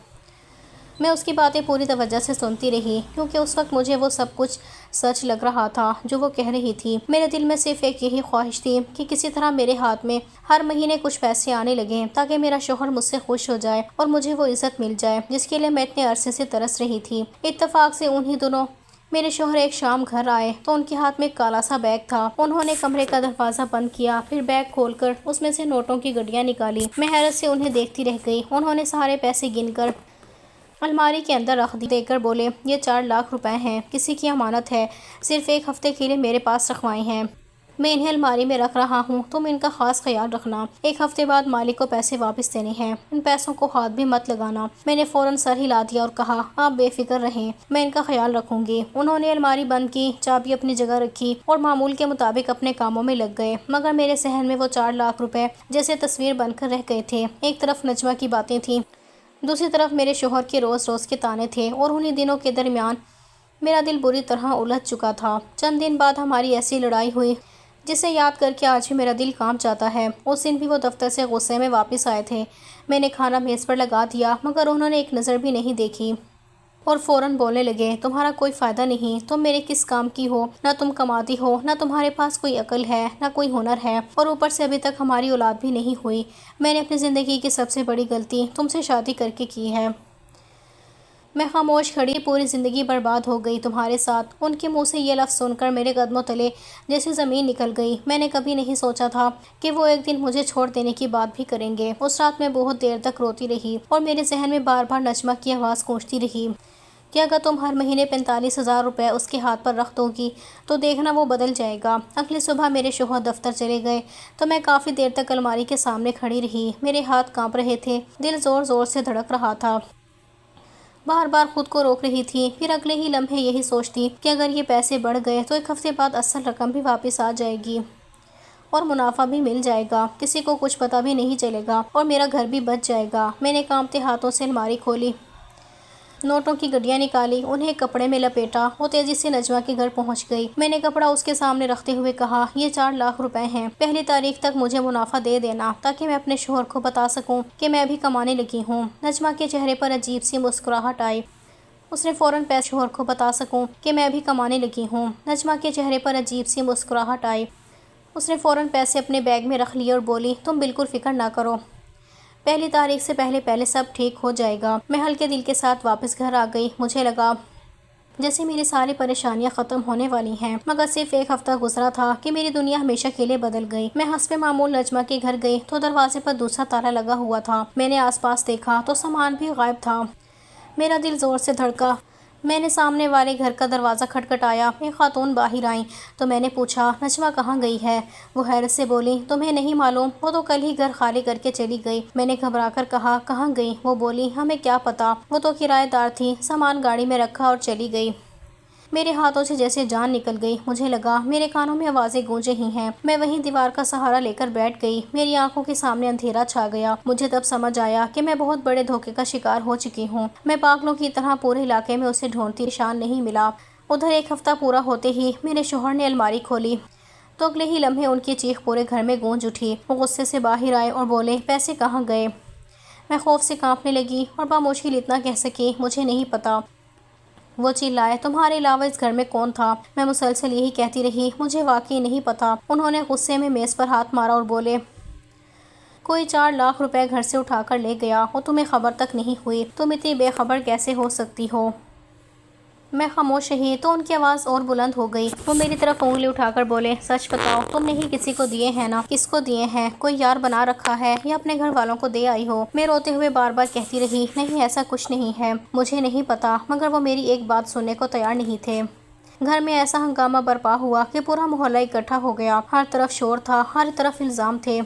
میں اس کی باتیں پوری توجہ سے سنتی رہی، کیونکہ اس وقت مجھے وہ سب کچھ سچ لگ رہا تھا جو وہ کہہ رہی تھی۔ میرے دل میں صرف ایک یہی خواہش تھی کہ کسی طرح میرے ہاتھ میں ہر مہینے کچھ پیسے آنے لگیں تاکہ میرا شوہر مجھ سے خوش ہو جائے اور مجھے وہ عزت مل جائے جس کے لیے میں اتنے عرصے سے ترس رہی تھی۔ اتفاق سے انہی دنوں میرے شوہر ایک شام گھر آئے تو ان کے ہاتھ میں ایک کالا سا بیگ تھا۔ انہوں نے کمرے کا دروازہ بند کیا، پھر بیگ کھول کر اس میں سے نوٹوں کی گڈیاں نکالی۔ میں حیرت سے انہیں دیکھتی رہ گئی۔ انہوں نے سارے پیسے گن کر الماری کے اندر رکھ دے کر بولے یہ 4 لاکھ روپے ہیں، کسی کی امانت ہے، صرف 1 ہفتے کے لیے میرے پاس رکھوائے ہیں۔ میں انہیں الماری میں رکھ رہا ہوں، تم ان کا خاص خیال رکھنا۔ 1 ہفتے بعد مالک کو پیسے واپس دینے ہیں، ان پیسوں کو ہاتھ بھی مت لگانا۔ میں نے فوراً سر ہلا دیا اور کہا آپ بے فکر رہیں، میں ان کا خیال رکھوں گی۔ انہوں نے الماری بند کی، چابی اپنی جگہ رکھی اور معمول کے مطابق اپنے کاموں میں لگ گئے، مگر میرے ذہن میں وہ 4 لاکھ روپے جیسے تصویر بن کر رہ گئے تھے۔ ایک طرف نجمہ کی باتیں تھیں، دوسری طرف میرے شوہر کے روز روز کے طعنے تھے، اور انہی دنوں کے درمیان میرا دل بری طرح الجھ چکا تھا۔ چند دن بعد ہماری ایسی لڑائی ہوئی جسے یاد کر کے آج بھی میرا دل کانپ جاتا ہے۔ اس دن بھی وہ دفتر سے غصے میں واپس آئے تھے۔ میں نے کھانا میز پر لگا دیا، مگر انہوں نے ایک نظر بھی نہیں دیکھی اور فوراً بولنے لگے تمہارا کوئی فائدہ نہیں، تم میرے کس کام کی ہو، نہ تم کماتی ہو، نہ تمہارے پاس کوئی عقل ہے، نہ کوئی ہنر ہے، اور اوپر سے ابھی تک ہماری اولاد بھی نہیں ہوئی۔ میں نے اپنی زندگی کی سب سے بڑی غلطی تم سے شادی کر کے کی ہے۔ میں خاموش کھڑی، پوری زندگی برباد ہو گئی تمہارے ساتھ۔ ان کے منہ سے یہ لفظ سن کر میرے قدموں تلے جیسے زمین نکل گئی۔ میں نے کبھی نہیں سوچا تھا کہ وہ ایک دن مجھے چھوڑ دینے کی بات بھی کریں گے۔ اس رات میں بہت دیر تک روتی رہی اور میرے ذہن میں بار بار نجمہ کی آواز گونجتی رہی کہ اگر تم ہر مہینے 45,000 روپے اس کے ہاتھ پر رکھ دو گی تو دیکھنا وہ بدل جائے گا۔ اگلی صبح میرے شوہر دفتر چلے گئے تو میں کافی دیر تک الماری کے سامنے کھڑی رہی۔ میرے ہاتھ کانپ رہے تھے، دل زور زور سے دھڑک رہا تھا، بار بار خود کو روک رہی تھی۔ پھر اگلے ہی لمحے یہی سوچتی کہ اگر یہ پیسے بڑھ گئے تو 1 ہفتے بعد اصل رقم بھی واپس آ جائے گی اور منافع بھی مل جائے گا، کسی کو کچھ پتہ بھی نہیں چلے گا اور میرا گھر بھی بچ جائے گا۔ میں نے کانپتے ہاتھوں سے الماری کھولی، نوٹوں کی گڈیاں نکالی، انہیں ایک کپڑے میں لپیٹا اور تیزی سے نجمہ کے گھر پہنچ گئی۔ میں نے کپڑا اس کے سامنے رکھتے ہوئے کہا یہ 4 لاکھ روپے ہیں، پہلی تاریخ تک مجھے منافع دے دینا تاکہ میں اپنے شوہر کو بتا سکوں کہ میں بھی کمانے لگی ہوں۔ نجمہ کے چہرے پر عجیب سی مسکراہٹ آئی۔ اس نے فوراً پیسے شوہر کو بتا سکوں کہ میں بھی کمانے لگی ہوں۔ نجمہ کے چہرے پر عجیب سی مسکراہٹ آئی۔ اس نے فوراً پیسے اپنے بیگ میں رکھ لیے اور بولی تم بالکل فکر نہ کرو، پہلی تاریخ سے پہلے سب ٹھیک ہو جائے گا۔ میں ہلکے دل کے ساتھ واپس گھر آ گئی۔ مجھے لگا جیسے میری ساری پریشانیاں ختم ہونے والی ہیں، مگر صرف 1 ہفتہ گزرا تھا کہ میری دنیا ہمیشہ کے لیے بدل گئی۔ میں حسب معمول نجمہ کے گھر گئی تو دروازے پر دوسرا تالا لگا ہوا تھا۔ میں نے آس پاس دیکھا تو سامان بھی غائب تھا۔ میرا دل زور سے دھڑکا۔ میں نے سامنے والے گھر کا دروازہ کھٹکھٹایا۔ ایک خاتون باہر آئیں تو میں نے پوچھا نجمہ کہاں گئی ہے؟ وہ حیرت سے بولی تمہیں نہیں معلوم، وہ تو کل ہی گھر خالی کر کے چلی گئی۔ میں نے گھبرا کر کہا کہاں گئی؟ وہ بولی ہمیں کیا پتہ، وہ تو کرایہ دار تھی، سامان گاڑی میں رکھا اور چلی گئی۔ میرے ہاتھوں سے جیسے جان نکل گئی۔ مجھے لگا میرے کانوں میں آوازیں گونج رہی ہیں۔ میں وہیں دیوار کا سہارا لے کر بیٹھ گئی۔ میری آنکھوں کے سامنے اندھیرا چھا گیا۔ مجھے تب سمجھ آیا کہ میں بہت بڑے دھوکے کا شکار ہو چکی ہوں۔ میں پاگلوں کی طرح پورے علاقے میں اسے ڈھونڈتی، نشان نہیں ملا۔ ادھر 1 ہفتہ پورا ہوتے ہی میرے شوہر نے الماری کھولی تو اگلے ہی لمحے ان کی چیخ پورے گھر میں گونج اٹھی۔ وہ غصے سے باہر آئے اور بولے پیسے کہاں گئے؟ میں خوف سے کانپنے لگی اور بامشکل اتنا کہہ سکی مجھے نہیں پتا۔ وہ چلائے تمہارے علاوہ اس گھر میں کون تھا؟ میں مسلسل یہی کہتی رہی مجھے واقعی نہیں پتا۔ انہوں نے غصے میں میز پر ہاتھ مارا اور بولے کوئی 4 لاکھ روپے گھر سے اٹھا کر لے گیا اور تمہیں خبر تک نہیں ہوئی، تم اتنی بے خبر کیسے ہو سکتی ہو؟ میں خاموش رہی تو ان کی آواز اور بلند ہو گئی۔ وہ میری طرف انگلی اٹھا کر بولے سچ بتاؤ، تم نے ہی کسی کو دیے ہیں نا؟ کس کو دیے ہیں؟ کوئی یار بنا رکھا ہے یا اپنے گھر والوں کو دے آئی ہو؟ میں روتے ہوئے بار بار کہتی رہی نہیں ایسا کچھ نہیں ہے، مجھے نہیں پتا، مگر وہ میری ایک بات سننے کو تیار نہیں تھے۔ گھر میں ایسا ہنگامہ برپا ہوا کہ پورا محلہ اکٹھا ہو گیا، ہر طرف شور تھا، ہر طرف الزام تھے،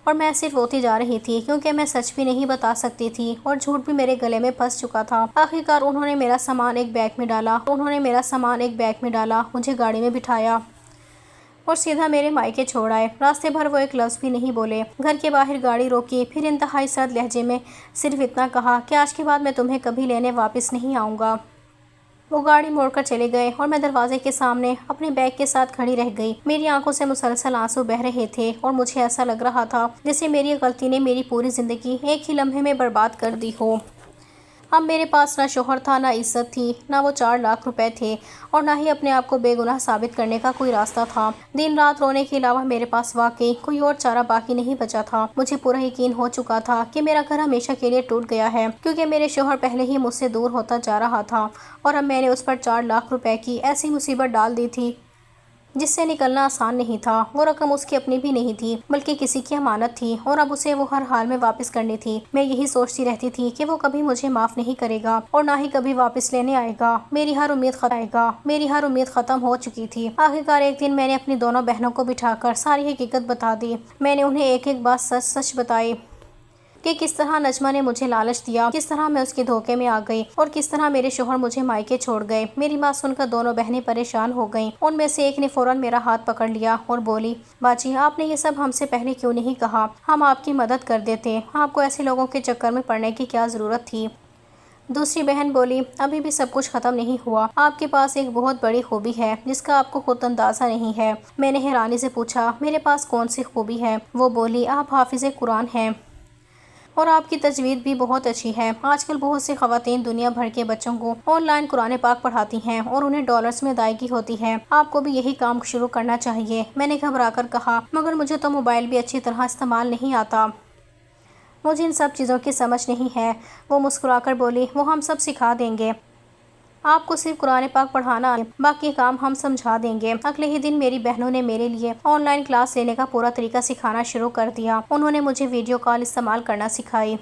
اور میں صرف روتی جا رہی تھی کیونکہ میں سچ بھی نہیں بتا سکتی تھی اور جھوٹ بھی میرے گلے میں پھنس چکا تھا۔ آخرکار انہوں نے میرا سامان ایک بیگ میں ڈالا، مجھے گاڑی میں بٹھایا اور سیدھا میرے مائکے چھوڑ آئے۔ راستے بھر وہ ایک لفظ بھی نہیں بولے۔ گھر کے باہر گاڑی روکی، پھر انتہائی سرد لہجے میں صرف اتنا کہا کہ آج کے بعد میں تمہیں کبھی لینے واپس نہیں آؤں گا۔ وہ گاڑی موڑ کر چلے گئے اور میں دروازے کے سامنے اپنے بیگ کے ساتھ کھڑی رہ گئی۔ میری آنکھوں سے مسلسل آنسو بہہ رہے تھے اور مجھے ایسا لگ رہا تھا جیسے میری غلطی نے میری پوری زندگی ایک ہی لمحے میں برباد کر دی ہو۔ اب میرے پاس نہ شوہر تھا، نہ عزت تھی، نہ وہ 4 لاکھ روپے تھے، اور نہ ہی اپنے آپ کو بے گناہ ثابت کرنے کا کوئی راستہ تھا۔ دن رات رونے کے علاوہ میرے پاس واقعی کوئی اور چارہ باقی نہیں بچا تھا۔ مجھے پورا یقین ہو چکا تھا کہ میرا گھر ہمیشہ کے لیے ٹوٹ گیا ہے، کیونکہ میرے شوہر پہلے ہی مجھ سے دور ہوتا جا رہا تھا، اور اب میں نے اس پر 4 لاکھ روپے کی ایسی مصیبت ڈال دی تھی جس سے نکلنا آسان نہیں تھا۔ وہ رقم اس کی اپنی بھی نہیں تھی بلکہ کسی کی امانت تھی اور اب اسے وہ ہر حال میں واپس کرنی تھی۔ میں یہی سوچتی رہتی تھی کہ وہ کبھی مجھے معاف نہیں کرے گا اور نہ ہی کبھی واپس لینے آئے گا۔ میری ہر امید ختم ہو چکی تھی۔ آخرکار ایک دن میں نے اپنی دونوں بہنوں کو بٹھا کر ساری حقیقت بتا دی۔ میں نے انہیں ایک ایک بات سچ سچ بتائی کہ کس طرح نجمہ نے مجھے لالچ دیا، کس طرح میں اس کے دھوکے میں آ گئی اور کس طرح میرے شوہر مجھے مائکے چھوڑ گئے۔ میری بات سن کر دونوں بہنیں پریشان ہو گئیں۔ ان میں سے ایک نے فوراً میرا ہاتھ پکڑ لیا اور بولی، باجی آپ نے یہ سب ہم سے پہلے کیوں نہیں کہا؟ ہم آپ کی مدد کر دیتے۔ آپ کو ایسے لوگوں کے چکر میں پڑنے کی کیا ضرورت تھی؟ دوسری بہن بولی، ابھی بھی سب کچھ ختم نہیں ہوا۔ آپ کے پاس ایک بہت بڑی خوبی ہے جس کا آپ کو خود اندازہ نہیں ہے۔ میں نے حیرانی سے پوچھا، میرے پاس کون سی خوبی ہے؟ وہ بولی، آپ حافظ قرآن ہیں اور آپ کی تجوید بھی بہت اچھی ہے۔ آج کل بہت سی خواتین دنیا بھر کے بچوں کو آن لائن قرآن پاک پڑھاتی ہیں اور انہیں ڈالرز میں ادائیگی ہوتی ہے۔ آپ کو بھی یہی کام شروع کرنا چاہیے۔ میں نے گھبرا کر کہا، مگر مجھے تو موبائل بھی اچھی طرح استعمال نہیں آتا۔ مجھے ان سب چیزوں کی سمجھ نہیں ہے۔ وہ مسکرا کر بولی، وہ ہم سب سکھا دیں گے۔ آپ کو صرف قرآن پاک پڑھانا آئے، باقی کام ہم سمجھا دیں گے۔ اگلے ہی دن میری بہنوں نے میرے لیے آن لائن کلاس لینے کا پورا طریقہ سکھانا شروع کر دیا۔ انہوں نے مجھے ویڈیو کال استعمال کرنا سکھائی،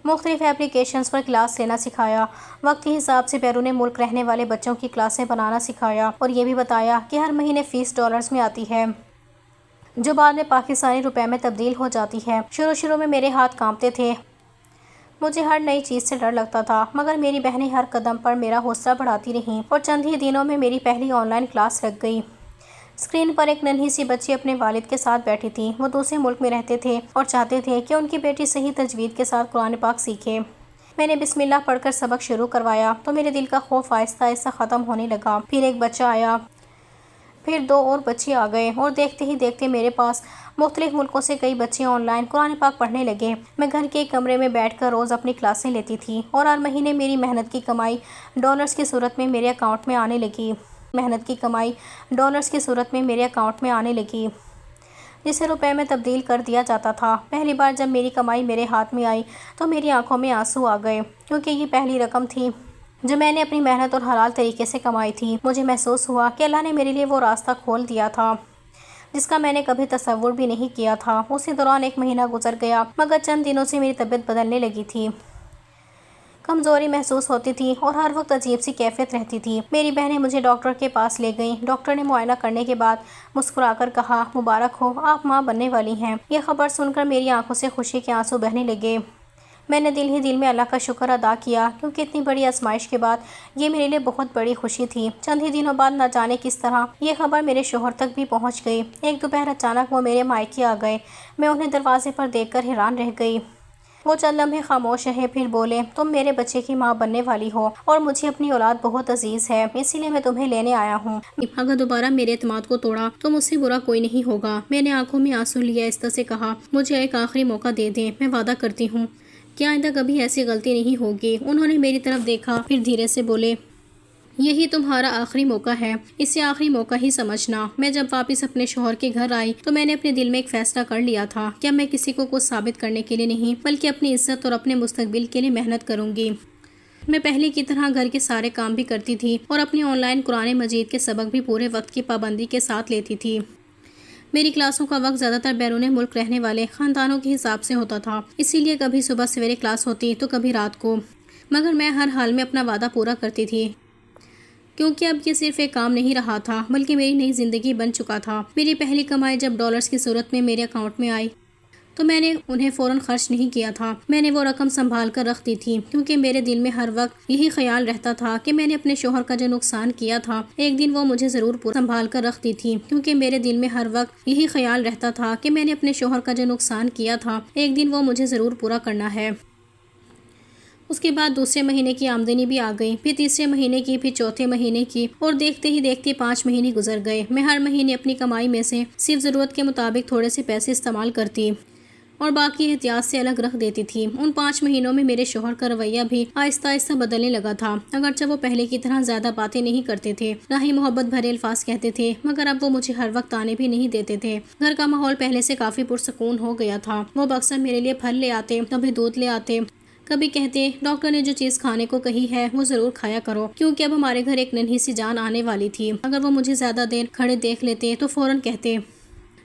مختلف اپلیکیشنز پر کلاس لینا سکھایا، وقت کے حساب سے بیرون ملک رہنے والے بچوں کی کلاسیں بنانا سکھایا اور یہ بھی بتایا کہ ہر مہینے فیس ڈالرز میں آتی ہے جو بعد میں پاکستانی روپے میں تبدیل ہو جاتی ہے۔ شروع میں میرے ہاتھ کانپتے تھے، مجھے ہر نئی چیز سے ڈر لگتا تھا، مگر میری بہنیں ہر قدم پر میرا حوصلہ بڑھاتی رہیں اور چند ہی دنوں میں میری پہلی آن لائن کلاس لگ گئی۔ اسکرین پر ایک ننھی سی بچی اپنے والد کے ساتھ بیٹھی تھی۔ وہ دوسرے ملک میں رہتے تھے اور چاہتے تھے کہ ان کی بیٹی صحیح تجوید کے ساتھ قرآن پاک سیکھے۔ میں نے بسم اللہ پڑھ کر سبق شروع کروایا تو میرے دل کا خوف آہستہ آہستہ ختم ہونے لگا۔ پھر ایک بچہ آیا، پھر 2 اور بچے آ گئے اور دیکھتے ہی دیکھتے میرے پاس مختلف ملکوں سے کئی بچے آن لائن قرآن پاک پڑھنے لگے۔ میں گھر کے ایک کمرے میں بیٹھ کر روز اپنی کلاسیں لیتی تھی اور ہر مہینے میری محنت کی کمائی ڈالرز کی صورت میں میرے اکاؤنٹ میں آنے لگی، جسے روپے میں تبدیل کر دیا جاتا تھا۔ پہلی بار جب میری کمائی میرے ہاتھ میں آئی تو میری آنکھوں میں آنسو آ گئے، کیونکہ یہ پہلی رقم تھی جو میں نے اپنی محنت اور حلال طریقے سے کمائی تھی۔ مجھے محسوس ہوا کہ اللہ نے میرے لیے وہ راستہ کھول دیا تھا جس کا میں نے کبھی تصور بھی نہیں کیا تھا۔ اسی دوران 1 مہینہ گزر گیا، مگر چند دنوں سے میری طبیعت بدلنے لگی تھی، کمزوری محسوس ہوتی تھی اور ہر وقت عجیب سی کیفیت رہتی تھی۔ میری بہنیں مجھے ڈاکٹر کے پاس لے گئیں۔ ڈاکٹر نے معائنہ کرنے کے بعد مسکرا کر کہا، مبارک ہو، آپ ماں بننے والی ہیں۔ یہ خبر سن کر میری آنکھوں سے خوشی کے آنسو بہنے لگے۔ میں نے دل ہی دل میں اللہ کا شکر ادا کیا، کیونکہ اتنی بڑی آزمائش کے بعد یہ میرے لیے بہت بڑی خوشی تھی۔ چند ہی دنوں بعد نہ جانے کس طرح یہ خبر میرے شوہر تک بھی پہنچ گئی۔ ایک دوپہر اچانک وہ میرے مائکے آ گئے۔ میں انہیں دروازے پر دیکھ کر حیران رہ گئی۔ وہ چند لمحے خاموش رہے، پھر بولے، تم میرے بچے کی ماں بننے والی ہو اور مجھے اپنی اولاد بہت عزیز ہے، اسی لیے میں تمہیں لینے آیا ہوں۔ اگر دوبارہ میرے اعتماد کو توڑا تو مجھ سے برا کوئی نہیں ہوگا۔ میں نے آنکھوں میں آنسو لیے آہستہ سے کہا، مجھے ایک آخری موقع دے دیں، میں وعدہ کرتی ہوں کہ آئندہ کبھی ایسی غلطی نہیں ہوگی۔ انہوں نے میری طرف دیکھا، پھر دھیرے سے بولے، یہی تمہارا آخری موقع ہے، اسے آخری موقع ہی سمجھنا۔ میں جب واپس اپنے شوہر کے گھر آئی تو میں نے اپنے دل میں ایک فیصلہ کر لیا تھا کہ اب میں کسی کو کچھ ثابت کرنے کے لیے نہیں بلکہ اپنی عزت اور اپنے مستقبل کے لیے محنت کروں گی۔ میں پہلے کی طرح گھر کے سارے کام بھی کرتی تھی اور اپنی آن لائن قرآن مجید کے سبق بھی پورے وقت کی پابندی کے ساتھ لیتی تھی۔ میری کلاسوں کا وقت زیادہ تر بیرون ملک رہنے والے خاندانوں کے حساب سے ہوتا تھا، اسی لیے کبھی صبح سویرے کلاس ہوتی تو کبھی رات کو، مگر میں ہر حال میں اپنا وعدہ پورا کرتی تھی، کیونکہ اب یہ صرف ایک کام نہیں رہا تھا بلکہ میری نئی زندگی بن چکا تھا۔ میری پہلی کمائی جب ڈالرز کی صورت میں میرے اکاؤنٹ میں آئی تو میں نے انہیں فوراً خرچ نہیں کیا تھا، میں نے وہ رقم سنبھال کر رکھ دی تھی، کیونکہ میرے دل میں ہر وقت یہی خیال رہتا تھا کہ میں نے اپنے شوہر کا جو نقصان کیا تھا ایک دن وہ مجھے ضرور پورا سنبھال کر رکھ دی تھی، کیونکہ میرے دل میں ہر وقت یہی خیال رہتا تھا کہ میں نے اپنے شوہر کا جو نقصان کیا تھا ایک دن وہ مجھے ضرور پورا کرنا ہے۔ اس کے بعد دوسرے مہینے کی آمدنی بھی آ گئی، پھر تیسرے مہینے کی، پھر چوتھے مہینے کی، اور دیکھتے ہی دیکھتے 5 مہینے گزر گئے۔ میں ہر مہینے اپنی کمائی میں سے صرف ضرورت کے مطابق تھوڑے سے پیسے استعمال کرتی اور باقی احتیاط سے الگ رکھ دیتی تھی۔ ان 5 مہینوں میں میرے شوہر کا رویہ بھی آہستہ آہستہ بدلنے لگا تھا، اگرچہ وہ پہلے کی طرح زیادہ باتیں نہیں کرتے تھے، نہ ہی محبت بھرے الفاظ کہتے تھے، مگر اب وہ مجھے ہر وقت آنے بھی نہیں دیتے تھے۔ گھر کا ماحول پہلے سے کافی پرسکون ہو گیا تھا۔ وہ اکثر میرے لیے پھل لے آتے، کبھی دودھ لے آتے، کبھی کہتے ڈاکٹر نے جو چیز کھانے کو کہی ہے وہ ضرور کھایا کرو، کیونکہ اب ہمارے گھر ایک ننھی سی جان آنے والی تھی۔ اگر وہ مجھے زیادہ دیر کھڑے دیکھ لیتے تو فوراً کہتے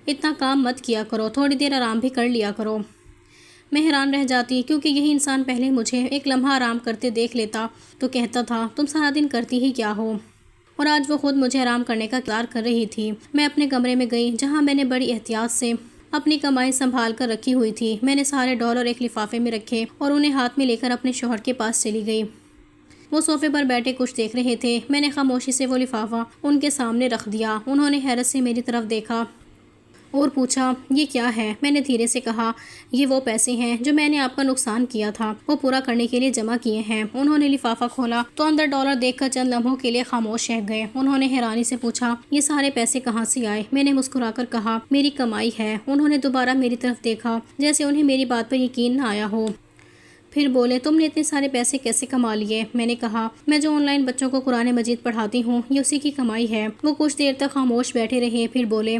اتنا کام مت کیا کرو، تھوڑی دیر آرام بھی کر لیا کرو۔ میں حیران رہ جاتی، کیونکہ یہی انسان پہلے مجھے ایک لمحہ آرام کرتے دیکھ لیتا تو کہتا تھا تم سارا دن کرتی ہی کیا ہو، اور آج وہ خود مجھے آرام کرنے کا انتظار کر رہی تھی۔ میں اپنے کمرے میں گئی، جہاں میں نے بڑی احتیاط سے اپنی کمائی سنبھال کر رکھی ہوئی تھی۔ میں نے سارے ڈالر ایک لفافے میں رکھے اور انہیں ہاتھ میں لے کر اپنے شوہر کے پاس چلی گئی۔ وہ صوفے پر بیٹھے کچھ دیکھ رہے تھے۔ میں نے خاموشی سے وہ لفافہ ان کے سامنے رکھ دیا۔ انہوں نے حیرت سے میری طرف دیکھا اور پوچھا یہ کیا ہے؟ میں نے دھیرے سے کہا یہ وہ پیسے ہیں جو میں نے آپ کا نقصان کیا تھا وہ پورا کرنے کے لیے جمع کیے ہیں۔ انہوں نے لفافہ کھولا تو اندر ڈالر دیکھ کر چند لمحوں کے لیے خاموش رہ گئے۔ انہوں نے حیرانی سے پوچھا یہ سارے پیسے کہاں سے آئے؟ میں نے مسکرا کر کہا میری کمائی ہے۔ انہوں نے دوبارہ میری طرف دیکھا جیسے انہیں میری بات پر یقین نہ آیا ہو، پھر بولے تم نے اتنے سارے پیسے کیسے کما لیے؟ میں نے کہا میں جو آن لائن بچوں کو قرآن مجید پڑھاتی ہوں یہ اسی کی کمائی ہے۔ وہ کچھ دیر تک خاموش بیٹھے رہے، پھر بولے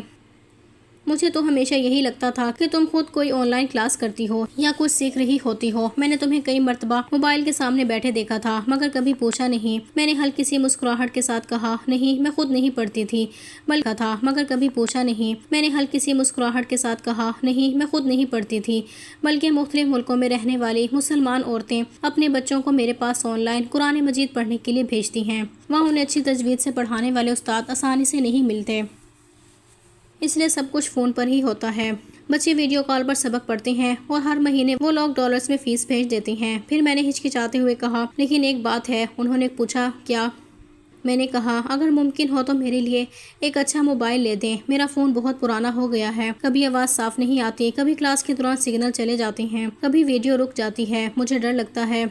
مجھے تو ہمیشہ یہی لگتا تھا کہ تم خود کوئی آن لائن کلاس کرتی ہو یا کچھ سیکھ رہی ہوتی ہو۔ میں نے تمہیں کئی مرتبہ موبائل کے سامنے بیٹھے دیکھا تھا مگر کبھی پوچھا نہیں۔ میں نے ہلکی سی مسکراہٹ کے ساتھ کہا نہیں میں خود نہیں پڑھتی تھی بلکہ تھا مگر کبھی پوچھا نہیں۔ میں نے ہلکی سی مسکراہٹ کے ساتھ کہا نہیں میں خود نہیں پڑھتی تھی بلکہ مختلف ملکوں میں رہنے والی مسلمان عورتیں اپنے بچوں کو میرے پاس آن لائن قرآن مجید پڑھنے کے لیے بھیجتی ہیں۔ وہاں انہیں اچھی تجوید سے پڑھانے والے استاد آسانی سے نہیں ملتے، اس لیے سب کچھ فون پر ہی ہوتا ہے۔ بچے ویڈیو کال پر سبق پڑھتے ہیں اور ہر مہینے وہ لوگ ڈالرز میں فیس بھیج دیتے ہیں۔ پھر میں نے ہچکچاتے ہوئے کہا لیکن ایک بات ہے۔ انہوں نے پوچھا کیا؟ میں نے کہا اگر ممکن ہو تو میرے لیے ایک اچھا موبائل لے دیں، میرا فون بہت پرانا ہو گیا ہے، کبھی آواز صاف نہیں آتی، کبھی کلاس کے دوران سگنل چلے جاتے ہیں، کبھی ویڈیو رک جاتی ہے، مجھے ڈر لگتا ہے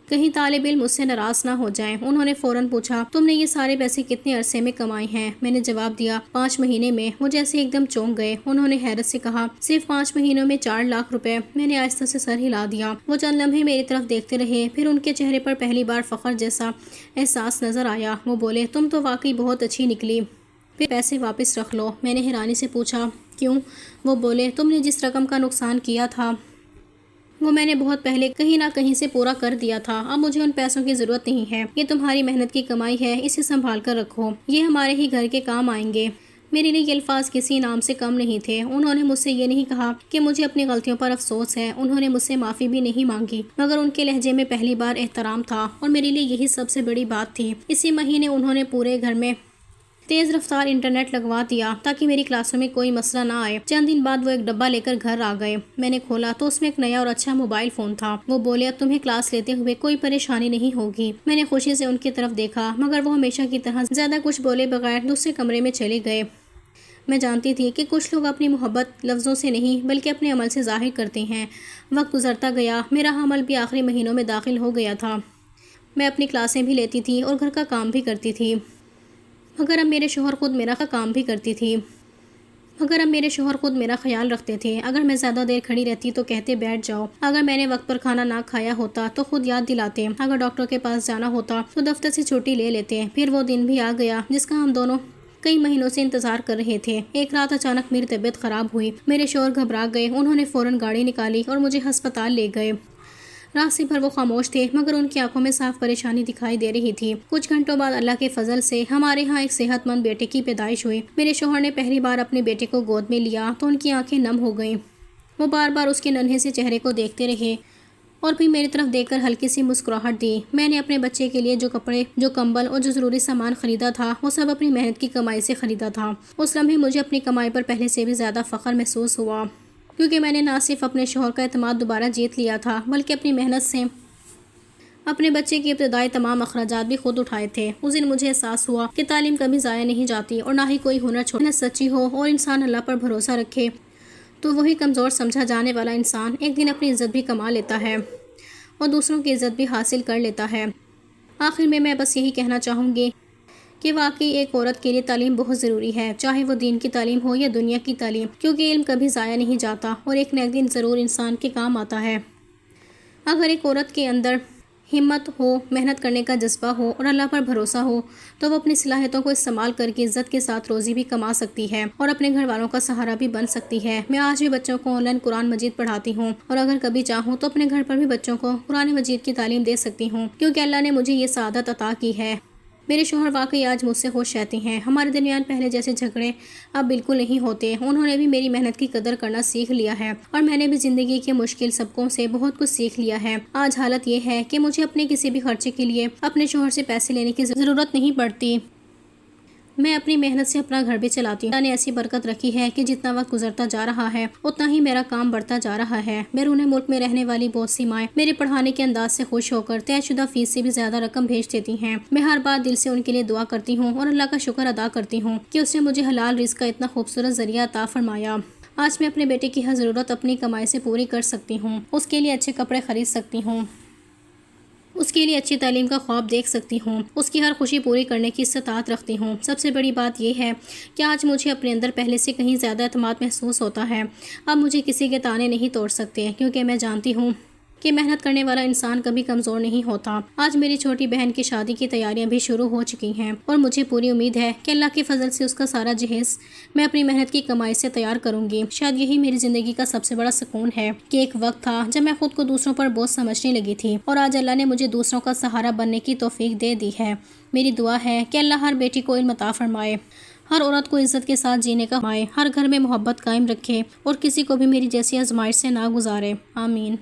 کہیں طالب علم مجھ سے ناراض نہ ہو جائیں۔ انہوں نے فوراً پوچھا تم نے یہ سارے پیسے کتنے عرصے میں کمائے ہیں؟ میں نے جواب دیا 5 مہینے میں۔ وہ جیسے ایک دم چونک گئے۔ انہوں نے حیرت سے کہا صرف 5 مہینوں میں 4 لاکھ روپے؟ میں نے آہستہ سے سر ہلا دیا۔ وہ چند لمحے میری طرف دیکھتے رہے، پھر ان کے چہرے پر پہلی بار فخر جیسا احساس نظر آیا۔ وہ بولے تم تو واقعی بہت اچھی نکلی، پھر پیسے واپس رکھ لو۔ میں نے حیرانی سے پوچھا کیوں؟ وہ بولے تم نے جس رقم کا نقصان کیا تھا وہ میں نے بہت پہلے کہیں نہ کہیں سے پورا کر دیا تھا، اب مجھے ان پیسوں کی ضرورت نہیں ہے، یہ تمہاری محنت کی کمائی ہے، اسے سنبھال کر رکھو، یہ ہمارے ہی گھر کے کام آئیں گے۔ میرے لیے یہ الفاظ کسی انعام سے کم نہیں تھے۔ انہوں نے مجھ سے یہ نہیں کہا کہ مجھے اپنی غلطیوں پر افسوس ہے، انہوں نے مجھ سے معافی بھی نہیں مانگی، مگر ان کے لہجے میں پہلی بار احترام تھا اور میرے لیے یہی سب سے بڑی بات تھی۔ اسی مہینے انہوں نے پورے گھر میں تیز رفتار انٹرنیٹ لگوا دیا تاکہ میری کلاسوں میں کوئی مسئلہ نہ آئے۔ چند دن بعد وہ ایک ڈبہ لے کر گھر آ گئے۔ میں نے کھولا تو اس میں ایک نیا اور اچھا موبائل فون تھا۔ وہ بولے اب تمہیں کلاس لیتے ہوئے کوئی پریشانی نہیں ہوگی۔ میں نے خوشی سے ان کی طرف دیکھا مگر وہ ہمیشہ کی طرح زیادہ کچھ بولے بغیر دوسرے کمرے میں چلے گئے۔ میں جانتی تھی کہ کچھ لوگ اپنی محبت لفظوں سے نہیں بلکہ اپنے عمل سے ظاہر کرتے ہیں۔ وقت گزرتا گیا، میرا عمل بھی آخری مہینوں میں داخل ہو گیا تھا۔ میں اپنی کلاسیں بھی لیتی تھی اور گھر کا کام بھی کرتی تھی، مگر اب میرے شوہر خود میرا خیال رکھتے تھے۔ اگر میں زیادہ دیر کھڑی رہتی تو کہتے بیٹھ جاؤ، اگر میں نے وقت پر کھانا نہ کھایا ہوتا تو خود یاد دلاتے، اگر ڈاکٹر کے پاس جانا ہوتا تو دفتر سے چھٹی لے لیتے۔ پھر وہ دن بھی آ گیا جس کا ہم دونوں کئی مہینوں سے انتظار کر رہے تھے۔ ایک رات اچانک میری طبیعت خراب ہوئی، میرے شوہر گھبرا گئے، انہوں نے فوراً گاڑی نکالی اور مجھے ہسپتال لے گئے۔ راستے بھر وہ خاموش تھے مگر ان کی آنکھوں میں صاف پریشانی دکھائی دے رہی تھی۔ کچھ گھنٹوں بعد اللہ کے فضل سے ہمارے ہاں ایک صحت مند بیٹے کی پیدائش ہوئی۔ میرے شوہر نے پہلی بار اپنے بیٹے کو گود میں لیا تو ان کی آنکھیں نم ہو گئیں۔ وہ بار بار اس کے ننھے سے چہرے کو دیکھتے رہے اور پھر میری طرف دیکھ کر ہلکی سی مسکراہٹ دی۔ میں نے اپنے بچے کے لیے جو کپڑے، جو کمبل اور جو ضروری سامان خریدا تھا وہ سب اپنی محنت کی کمائی سے خریدا تھا۔ اس لمحے مجھے اپنی کمائی پر پہلے سے بھی زیادہ فخر محسوس ہوا، کیونکہ میں نے نہ صرف اپنے شوہر کا اعتماد دوبارہ جیت لیا تھا بلکہ اپنی محنت سے اپنے بچے کی ابتدائی تمام اخراجات بھی خود اٹھائے تھے۔ اس دن مجھے احساس ہوا کہ تعلیم کبھی ضائع نہیں جاتی اور نہ ہی کوئی ہنر چھوڑنا سچی ہو اور انسان اللہ پر بھروسہ رکھے تو وہی کمزور سمجھا جانے والا انسان ایک دن اپنی عزت بھی کما لیتا ہے اور دوسروں کی عزت بھی حاصل کر لیتا ہے۔ آخر میں بس یہی کہنا چاہوں گی کہ واقعی ایک عورت کے لیے تعلیم بہت ضروری ہے، چاہے وہ دین کی تعلیم ہو یا دنیا کی تعلیم، کیونکہ علم کبھی ضائع نہیں جاتا اور ایک نہ ایک دن ضرور انسان کے کام آتا ہے۔ اگر ایک عورت کے اندر ہمت ہو، محنت کرنے کا جذبہ ہو اور اللہ پر بھروسہ ہو تو وہ اپنی صلاحیتوں کو استعمال کر کے عزت کے ساتھ روزی بھی کما سکتی ہے اور اپنے گھر والوں کا سہارا بھی بن سکتی ہے۔ میں آج بھی بچوں کو آن لائن قرآن مجید پڑھاتی ہوں اور اگر کبھی چاہوں تو اپنے گھر پر بھی بچوں کو قرآن مجید کی تعلیم دے سکتی ہوں، کیونکہ اللہ نے مجھے یہ سعادت عطا کی ہے۔ میرے شوہر واقعی آج مجھ سے خوش رہتے ہیں۔ ہمارے درمیان پہلے جیسے جھگڑے اب بالکل نہیں ہوتے۔ انہوں نے بھی میری محنت کی قدر کرنا سیکھ لیا ہے اور میں نے بھی زندگی کے مشکل سبقوں سے بہت کچھ سیکھ لیا ہے۔ آج حالت یہ ہے کہ مجھے اپنے کسی بھی خرچے کے لیے اپنے شوہر سے پیسے لینے کی ضرورت نہیں پڑتی۔ میں اپنی محنت سے اپنا گھر بھی چلاتی ہوں۔ اللہ نے ایسی برکت رکھی ہے کہ جتنا وقت گزرتا جا رہا ہے اتنا ہی میرا کام بڑھتا جا رہا ہے۔ بیرون ملک میں رہنے والی بہت سی مائیں میرے پڑھانے کے انداز سے خوش ہو کر طے شدہ فیس سے بھی زیادہ رقم بھیج دیتی ہیں۔ میں ہر بار دل سے ان کے لیے دعا کرتی ہوں اور اللہ کا شکر ادا کرتی ہوں کہ اس نے مجھے حلال رزق کا اتنا خوبصورت ذریعہ عطا فرمایا۔ آج میں اپنے بیٹے کی ہر ضرورت اپنی کمائی سے پوری کر سکتی ہوں، اس کے لیے اچھے کپڑے خرید سکتی ہوں، اس کے لیے اچھی تعلیم کا خواب دیکھ سکتی ہوں، اس کی ہر خوشی پوری کرنے کی استطاعت رکھتی ہوں۔ سب سے بڑی بات یہ ہے کہ آج مجھے اپنے اندر پہلے سے کہیں زیادہ اعتماد محسوس ہوتا ہے۔ اب مجھے کسی کے تانے نہیں توڑ سکتے، کیونکہ میں جانتی ہوں کہ محنت کرنے والا انسان کبھی کمزور نہیں ہوتا۔ آج میری چھوٹی بہن کی شادی کی تیاریاں بھی شروع ہو چکی ہیں اور مجھے پوری امید ہے کہ اللہ کے فضل سے اس کا سارا جہیز میں اپنی محنت کی کمائی سے تیار کروں گی۔ شاید یہی میری زندگی کا سب سے بڑا سکون ہے کہ ایک وقت تھا جب میں خود کو دوسروں پر بوجھ سمجھنے لگی تھی اور آج اللہ نے مجھے دوسروں کا سہارا بننے کی توفیق دے دی ہے۔ میری دعا ہے کہ اللہ ہر بیٹی کو علم عطا فرمائے، ہر عورت کو عزت کے ساتھ جینے کا فرمائے، ہر گھر میں محبت قائم رکھے اور کسی کو بھی میری جیسی آزمائش سے نہ گزارے۔ آمین۔